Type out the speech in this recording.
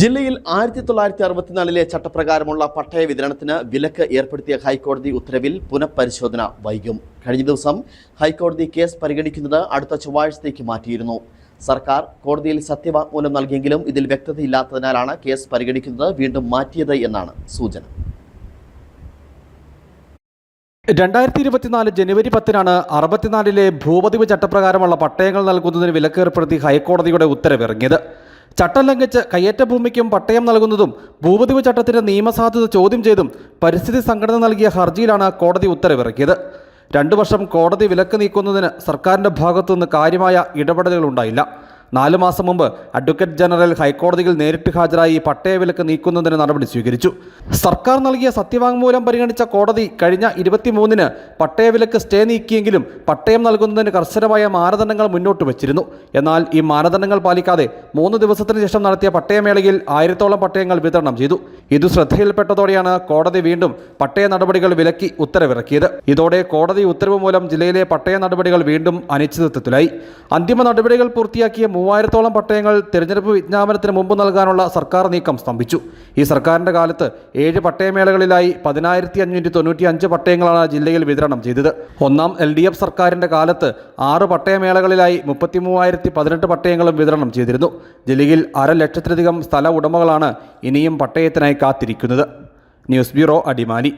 ജില്ലയിൽ 1964 ചട്ടപ്രകാരമുള്ള പട്ടയ വിതരണത്തിന് വിലക്ക് ഏർപ്പെടുത്തിയ ഹൈക്കോടതി ഉത്തരവിൽ പുനഃപരിശോധന വൈകും. കഴിഞ്ഞ ദിവസം ഹൈക്കോടതി കേസ് പരിഗണിക്കുന്നത് അടുത്ത ചൊവ്വാഴ്ചത്തേക്ക് മാറ്റിയിരുന്നു. സർക്കാർ കോടതിയിൽ സത്യവാങ്മൂലം നൽകിയെങ്കിലും ഇതിൽ വ്യക്തതയില്ലാത്തതിനാലാണ് കേസ് പരിഗണിക്കുന്നത് വീണ്ടും മാറ്റിയത് എന്നാണ് സൂചന. 2024 ജനുവരി 10-നാണ് 64-ലെ ഭൂപതിവ് ചട്ടപ്രകാരമുള്ള പട്ടയങ്ങൾ നൽകുന്നതിന് വിലക്കേർപ്പെടുത്തി ഹൈക്കോടതിയുടെ ഉത്തരവിറങ്ങിയത്. ചട്ടം ലംഘിച്ച് കയ്യേറ്റ ഭൂമിക്കും പട്ടയം നൽകുന്നതും ഭൂപതിവ് ചട്ടത്തിന്റെ നിയമസാധുത ചോദ്യം ചെയ്തും പരിസ്ഥിതി സംഘടന നൽകിയ ഹർജിയിലാണ് കോടതി ഉത്തരവിറക്കിയത്. 2 വർഷം കോടതി വിലക്ക് നീക്കുന്നതിന് സർക്കാരിന്റെ ഭാഗത്തുനിന്ന് കാര്യമായ ഇടപെടലുകൾ ഉണ്ടായില്ല. 4 മാസം മുമ്പ് അഡ്വക്കേറ്റ് ജനറൽ ഹൈക്കോടതിയിൽ നേരിട്ട് ഹാജരായി പട്ടയ വിലക്ക് നീക്കുന്നതിന് നടപടി സ്വീകരിച്ചു. സർക്കാർ നൽകിയ സത്യവാങ്മൂലം പരിഗണിച്ച കോടതി കഴിഞ്ഞ 23-ന് പട്ടയ വിലക്ക് സ്റ്റേ നീക്കിയെങ്കിലും പട്ടയം നൽകുന്നതിന് കർശനമായ മാനദണ്ഡങ്ങൾ മുന്നോട്ട് വച്ചിരുന്നു. എന്നാൽ ഈ മാനദണ്ഡങ്ങൾ പാലിക്കാതെ 3 ദിവസത്തിന് ശേഷം നടത്തിയ പട്ടയമേളയിൽ 1000-ഓളം പട്ടയങ്ങൾ വിതരണം ചെയ്തു. ഇത് ശ്രദ്ധയിൽപ്പെട്ടതോടെയാണ് കോടതി വീണ്ടും പട്ടയ നടപടികൾ വിലക്കി ഉത്തരവിറക്കിയത്. ഇതോടെ കോടതി ഉത്തരവ് മൂലം ജില്ലയിലെ പട്ടയ നടപടികൾ വീണ്ടും അനിശ്ചിതത്വത്തിലായി. അന്തിമ നടപടികൾ പൂർത്തിയാക്കിയ 3000-ഓളം പട്ടയങ്ങൾ തെരഞ്ഞെടുപ്പ് വിജ്ഞാപനത്തിന് മുമ്പ് നൽകാനുള്ള സർക്കാർ നീക്കം സ്തംഭിച്ചു. ഈ സർക്കാരിന്റെ കാലത്ത് 7 പട്ടയമേളകളിലായി 10,595 പട്ടയങ്ങളാണ് ജില്ലയിൽ വിതരണം ചെയ്തത്. ഒന്നാം LDF സർക്കാരിന്റെ കാലത്ത് 6 പട്ടയമേളകളിലായി 33,018 പട്ടയങ്ങളും വിതരണം ചെയ്തിരുന്നു. ജില്ലയിൽ 1,00,000-ലധികം സ്ഥല ഉടമകളാണ് ഇനിയും പട്ടയത്തിനായി കാത്തിരിക്കുന്നത്. News bureau, Adimali.